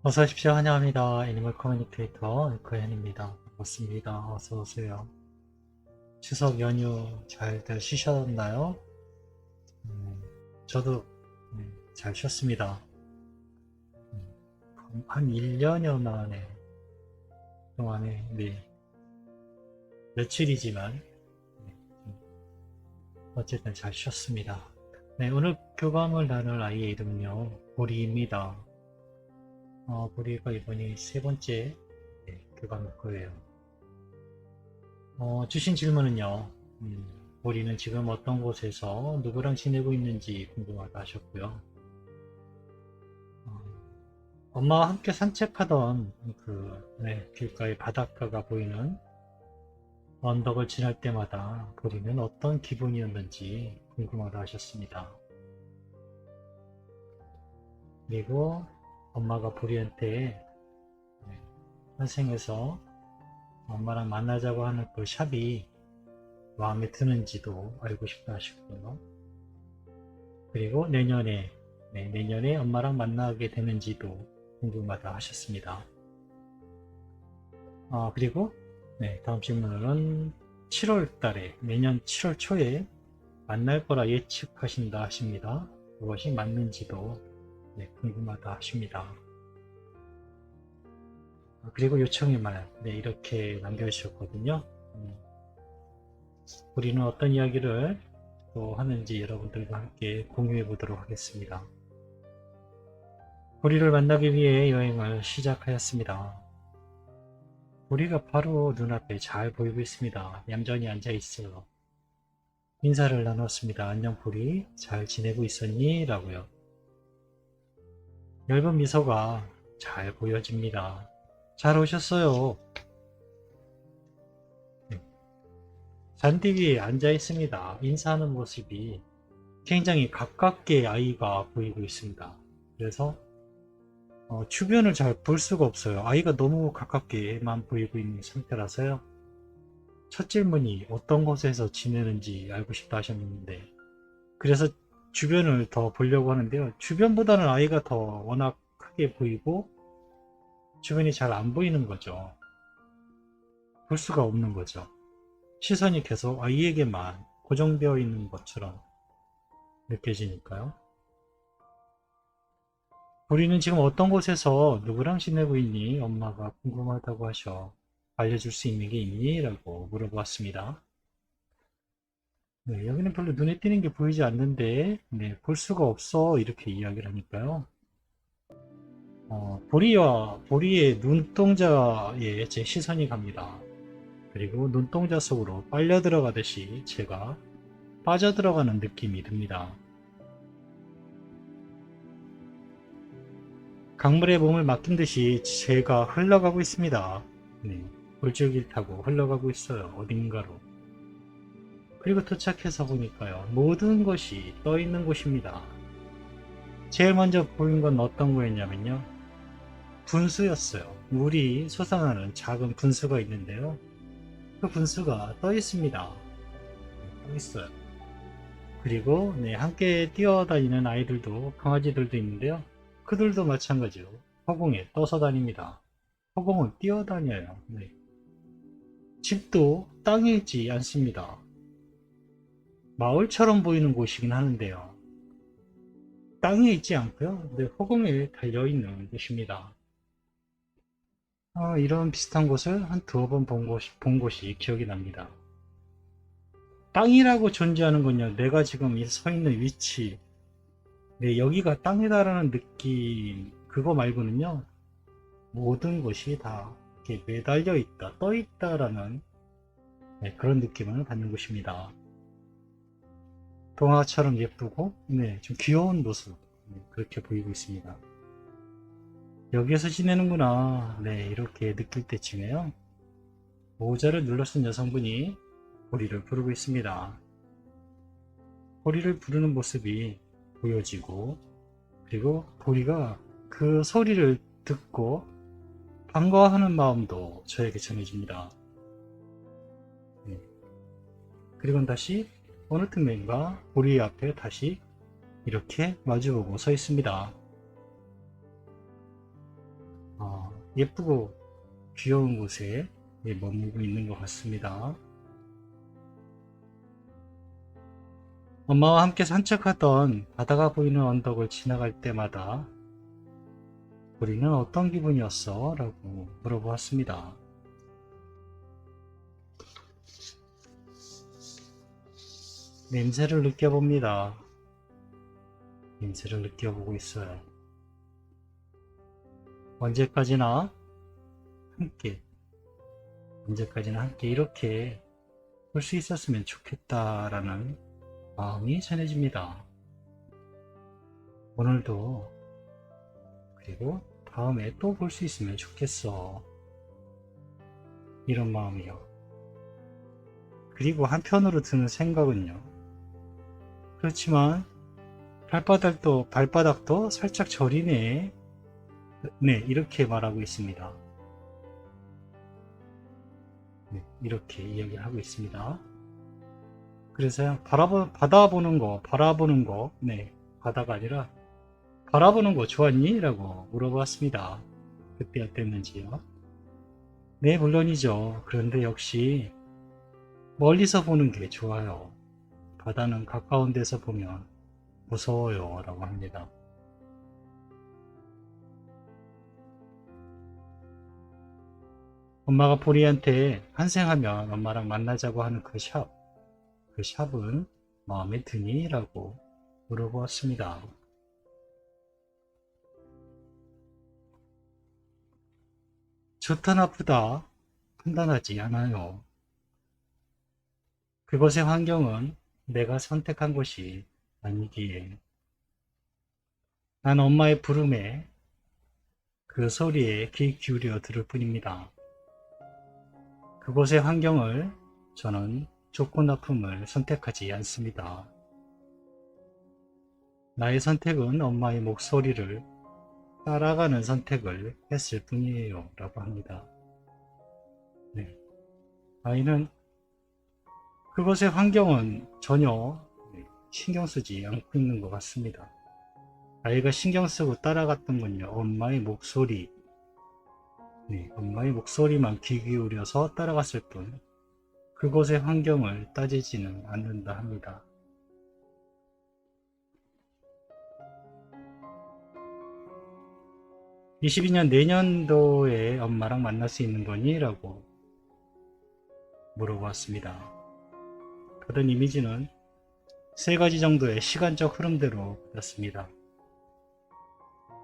어서 오십시오. 환영합니다. 애니멀 커뮤니케이터 에코현입니다. 반갑습니다. 어서 오세요. 추석 연휴 잘들 쉬셨나요? 음, 저도 잘 쉬었습니다. 한 1년여 만에 동안에 며칠이지만 좀 어쨌든 잘 쉬었습니다. 네, 오늘 교감을 나눌 아이의 이름은요, 보리입니다. 보리가 이번이 세 번째 교감일 거예요. 주신 질문은요, 우리는 지금 어떤 곳에서 누구랑 지내고 있는지 궁금하다 하셨고요. 어, 엄마와 함께 산책하던 길가의 바닷가가 보이는 언덕을 지날 때마다 보리는 어떤 기분이었는지 궁금하다 하셨습니다. 그리고 엄마가 보리한테 환생해서 엄마랑 만나자고 하는 그 샵이 마음에 드는지도 알고 싶다 하셨고요. 그리고 내년에 엄마랑 만나게 되는지도 궁금하다 하셨습니다. 그리고 다음 질문은 7월 달에, 내년 7월 초에 만날 거라 예측하신다 하십니다. 그것이 맞는지도 궁금하다 하십니다. 그리고 요청의 말, 이렇게 남겨주셨거든요. 우리는 어떤 이야기를 또 하는지 여러분들과 함께 공유해 보도록 하겠습니다. 우리를 만나기 위해 여행을 시작하였습니다. 우리가 바로 눈앞에 잘 보이고 있습니다. 얌전히 앉아 있어요. 인사를 나눴습니다. 안녕 보리, 잘 지내고 있었니? 라고요. 엷은 미소가 잘 보여집니다. 잘 오셨어요. 잔디 위에 앉아 있습니다. 인사하는 모습이 굉장히 가깝게 아이가 보이고 있습니다. 그래서 주변을 잘 볼 수가 없어요. 아이가 너무 가깝게만 보이고 있는 상태라서요. 첫 질문이 어떤 곳에서 지내는지 알고 싶다 하셨는데, 그래서 주변을 더 보려고 하는데요. 주변보다는 아이가 더 워낙 크게 보이고 주변이 잘 안 보이는 거죠. 볼 수가 없는 거죠. 시선이 계속 아이에게만 고정되어 있는 것처럼 느껴지니까요. 우리는 지금 어떤 곳에서 누구랑 지내고 있니? 엄마가 궁금하다고 하셔. 알려줄 수 있는 게 있니? 라고 물어보았습니다. 여기는 별로 눈에 띄는 게 보이지 않는데, 볼 수가 없어. 이렇게 이야기를 하니까요. 보리의 눈동자에 제 시선이 갑니다. 그리고 눈동자 속으로 빨려 들어가듯이 제가 빠져들어가는 느낌이 듭니다. 강물에 몸을 맡긴 듯이 제가 흘러가고 있습니다. 물줄기를 타고 흘러가고 있어요. 어딘가로. 그리고 도착해서 보니까요. 모든 것이 떠 있는 곳입니다. 제일 먼저 보인 건 어떤 거였냐면요. 분수였어요. 물이 솟아나는 작은 분수가 있는데요. 그 분수가 떠 있습니다. 떠 있어요. 그리고 함께 뛰어다니는 아이들도 강아지들도 있는데요. 그들도 마찬가지로 허공에 떠서 다닙니다. 허공은 뛰어다녀요. 집도 땅에 있지 않습니다. 마을처럼 보이는 곳이긴 하는데요. 땅에 있지 않고요. 허공에 달려있는 곳입니다. 이런 비슷한 곳을 한 두어 번 본 곳이 기억이 납니다. 땅이라고 존재하는 건요. 내가 지금 서 있는 위치, 여기가 땅이다라는 느낌, 그거 말고는요. 모든 것이 다 이렇게 매달려 있다, 떠 있다라는 그런 느낌을 받는 곳입니다. 동화처럼 예쁘고, 좀 귀여운 모습, 그렇게 보이고 있습니다. 여기에서 지내는구나, 이렇게 느낄 때쯤에요. 모자를 눌러 쓴 여성분이 보리를 부르고 있습니다. 보리를 부르는 모습이 보여지고, 그리고 보리가 그 소리를 듣고 반가워하는 마음도 저에게 전해집니다. 그리고 다시 어느 틈엔가 보리 앞에 다시 이렇게 마주보고 서 있습니다. 예쁘고 귀여운 곳에 머물고 있는 것 같습니다. 엄마와 함께 산책하던 바다가 보이는 언덕을 지나갈 때마다 우리는 어떤 기분이었어? 라고 물어보았습니다. 냄새를 느껴봅니다. 냄새를 느껴보고 있어요. 언제까지나 함께 이렇게 볼 수 있었으면 좋겠다라는 마음이 전해집니다. 오늘도 그리고 다음에 또 볼 수 있으면 좋겠어. 이런 마음이요. 그리고 한편으로 드는 생각은요. 그렇지만 발바닥도 살짝 저리네. 네, 이렇게 말하고 있습니다. 네, 이렇게 이야기를 하고 있습니다. 그래서 바라보는 거, 네, 바다가 아니라 바라보는 거 좋았니? 라고 물어봤습니다. 그때 어땠는지요? 네, 물론이죠. 그런데 역시 멀리서 보는 게 좋아요. 바다는 가까운 데서 보면 무서워요. 라고 합니다. 엄마가 보리한테 환생하면 엄마랑 만나자고 하는 그 샵은 마음에 드니? 라고 물어보았습니다. 좋다 나쁘다 판단하지 않아요. 그곳의 환경은 내가 선택한 것이 아니기에 난 엄마의 부름에 그 소리에 귀 기울여 들을 뿐입니다. 그곳의 환경을 저는 좋고 나쁨을 선택하지 않습니다. 나의 선택은 엄마의 목소리를 따라가는 선택을 했을 뿐이에요. 라고 합니다. 네. 아이는 그것의 환경은 전혀 신경 쓰지 않고 있는 것 같습니다. 아이가 신경 쓰고 따라갔던 건요, 엄마의 목소리, 엄마의 목소리만 귀 기울여서 따라갔을 뿐, 그곳의 환경을 따지지는 않는다 합니다. (22년) 내년도에 엄마랑 만날 수 있는 거니? 라고 물어보았습니다. 받은 이미지는 3가지 정도의 시간적 흐름대로 받았습니다.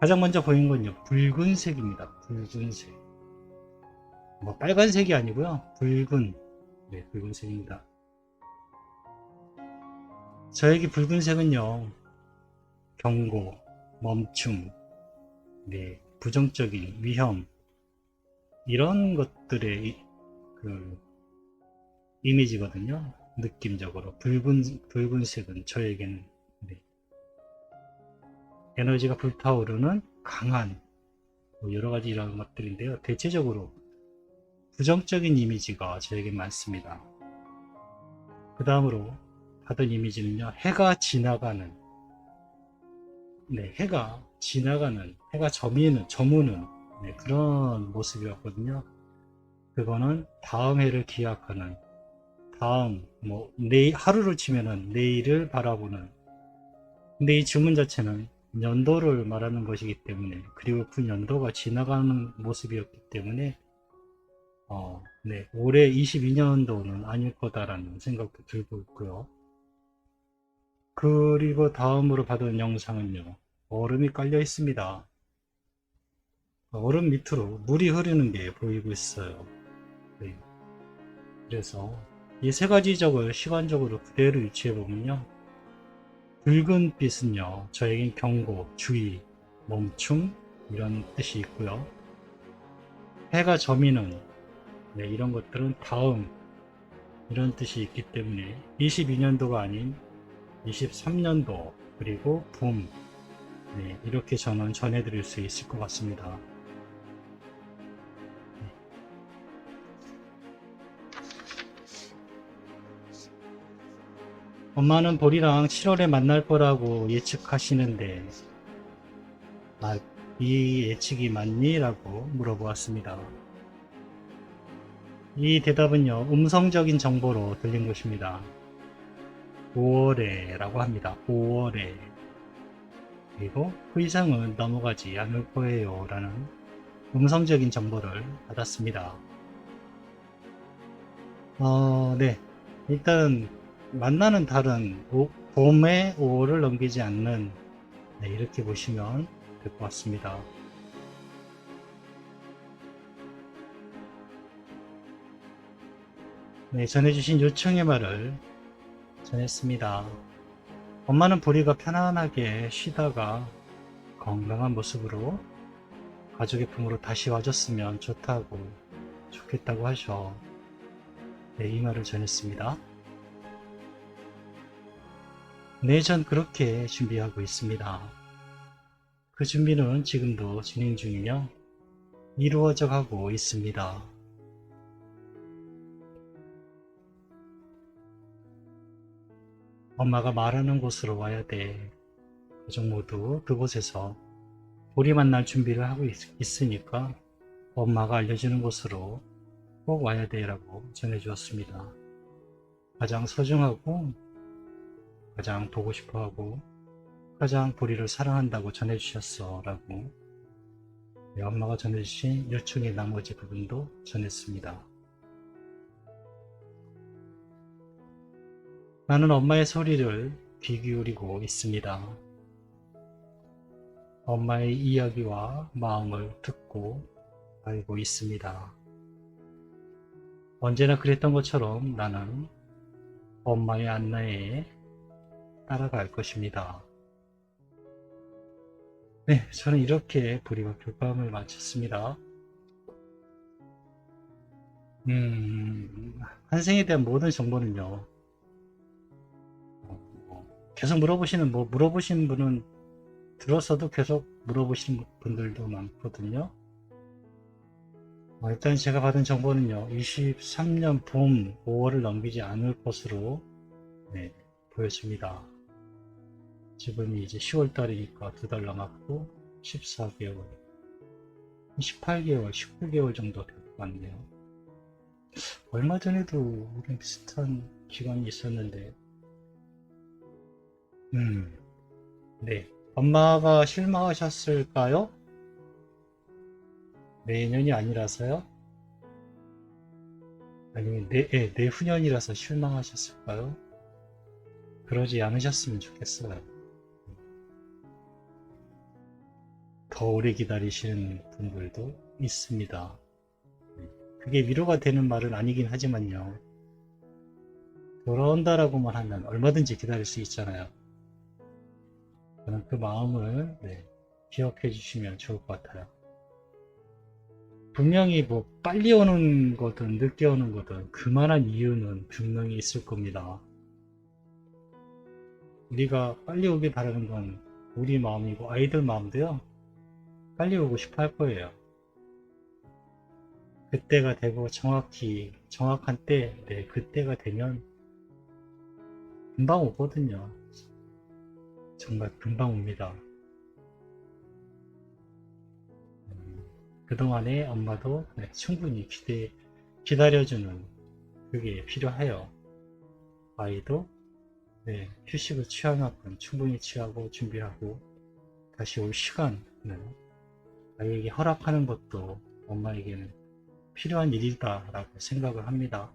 가장 먼저 보인 건요, 붉은색입니다. 붉은색. 뭐 빨간색이 아니고요, 붉은색입니다. 저에게 붉은색은요, 경고, 멈춤, 부정적인 위험, 이런 것들의 이미지거든요. 느낌적으로 붉은색은 저에게는 에너지가 불타오르는 강한 여러가지 이런 것들인데요. 대체적으로 부정적인 이미지가 저에게 많습니다. 그 다음으로 받은 이미지는요, 해가 지나가는, 해가 저무는 그런 모습이었거든요. 그거는 다음 해를 기약하는, 내일, 하루를 치면은 내일을 바라보는, 근데 이 주문 자체는 연도를 말하는 것이기 때문에, 그리고 그 연도가 지나가는 모습이었기 때문에 올해 22년도는 아닐 거다라는 생각도 들고 있고요. 그리고 다음으로 받은 영상은요, 얼음이 깔려 있습니다. 얼음 밑으로 물이 흐르는 게 보이고 있어요. 그래서 이 3가지 적을 시간적으로 그대로 유추해 보면요, 붉은 빛은요, 저에겐 경고, 주의, 멈춤, 이런 뜻이 있고요. 해가 저미는, 이런 것들은 다음, 이런 뜻이 있기 때문에 22년도가 아닌 23년도, 그리고 봄, 이렇게 저는 전해드릴 수 있을 것 같습니다. 엄마는 보리랑 7월에 만날 거라고 예측하시는데 이 예측이 맞니? 라고 물어보았습니다. 이 대답은요, 음성적인 정보로 들린 것입니다. 5월에 라고 합니다. 5월에. 그리고 그 이상은 넘어가지 않을 거예요 라는 음성적인 정보를 받았습니다. 네. 일단 만나는 달은 봄에 5월을 넘기지 않는, 네, 이렇게 보시면 될 것 같습니다. 네, 전해주신 요청의 말을 전했습니다. 엄마는 보리가 편안하게 쉬다가 건강한 모습으로 가족의 품으로 다시 와줬으면 좋겠다고 하셔. 네, 이 말을 전했습니다. 네, 전 그렇게 준비하고 있습니다. 그 준비는 지금도 진행 중이며 이루어져 가고 있습니다. 엄마가 말하는 곳으로 와야 돼. 가족 모두 그곳에서 우리 만날 준비를 하고 있으니까 엄마가 알려주는 곳으로 꼭 와야 돼 라고 전해주었습니다. 가장 소중하고 가장 보고 싶어하고 가장 보리를 사랑한다고 전해주셨어 라고, 네, 엄마가 전해주신 요청의 나머지 부분도 전했습니다. 나는 엄마의 소리를 귀 기울이고 있습니다. 엄마의 이야기와 마음을 듣고 알고 있습니다. 언제나 그랬던 것처럼 나는 엄마의 안내에 따라갈 것입니다. 네, 저는 이렇게 보리와 교감을 마쳤습니다. 한생에 대한 모든 정보는요, 계속 물어보시는 분은 들었어도 계속 물어보시는 분들도 많거든요. 일단 제가 받은 정보는요, 23년 봄 5월을 넘기지 않을 것으로, 네, 보여집니다. 지금이 이제 10월 달이니까 2달 남았고 14개월, 18개월, 19개월 정도 될 것 같네요. 얼마 전에도 우리 비슷한 기간이 있었는데, 네. 엄마가 실망하셨을까요? 내년이 아니라서요? 아니면 내후년이라서 실망하셨을까요? 그러지 않으셨으면 좋겠어요. 더 오래 기다리시는 분들도 있습니다. 그게 위로가 되는 말은 아니긴 하지만요. 돌아온다라고만 하면 얼마든지 기다릴 수 있잖아요. 저는 그 마음을, 네, 기억해 주시면 좋을 것 같아요. 분명히 뭐 빨리 오는 거든 늦게 오는 거든 그만한 이유는 분명히 있을 겁니다. 우리가 빨리 오길 바라는 건 우리 마음이고 아이들 마음도요, 빨리 오고 싶어 할 거예요. 그때가 되고 정확한 때, 네, 그때가 되면 금방 오거든요. 정말 금방 옵니다. 그동안에 엄마도, 네, 충분히 기다려주는 그게 필요해요. 아이도, 네, 휴식을 취할 만큼 충분히 취하고 준비하고 다시 올 시간을 아이에게 허락하는 것도 엄마에게는 필요한 일이다라고 생각을 합니다.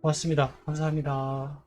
고맙습니다. 감사합니다.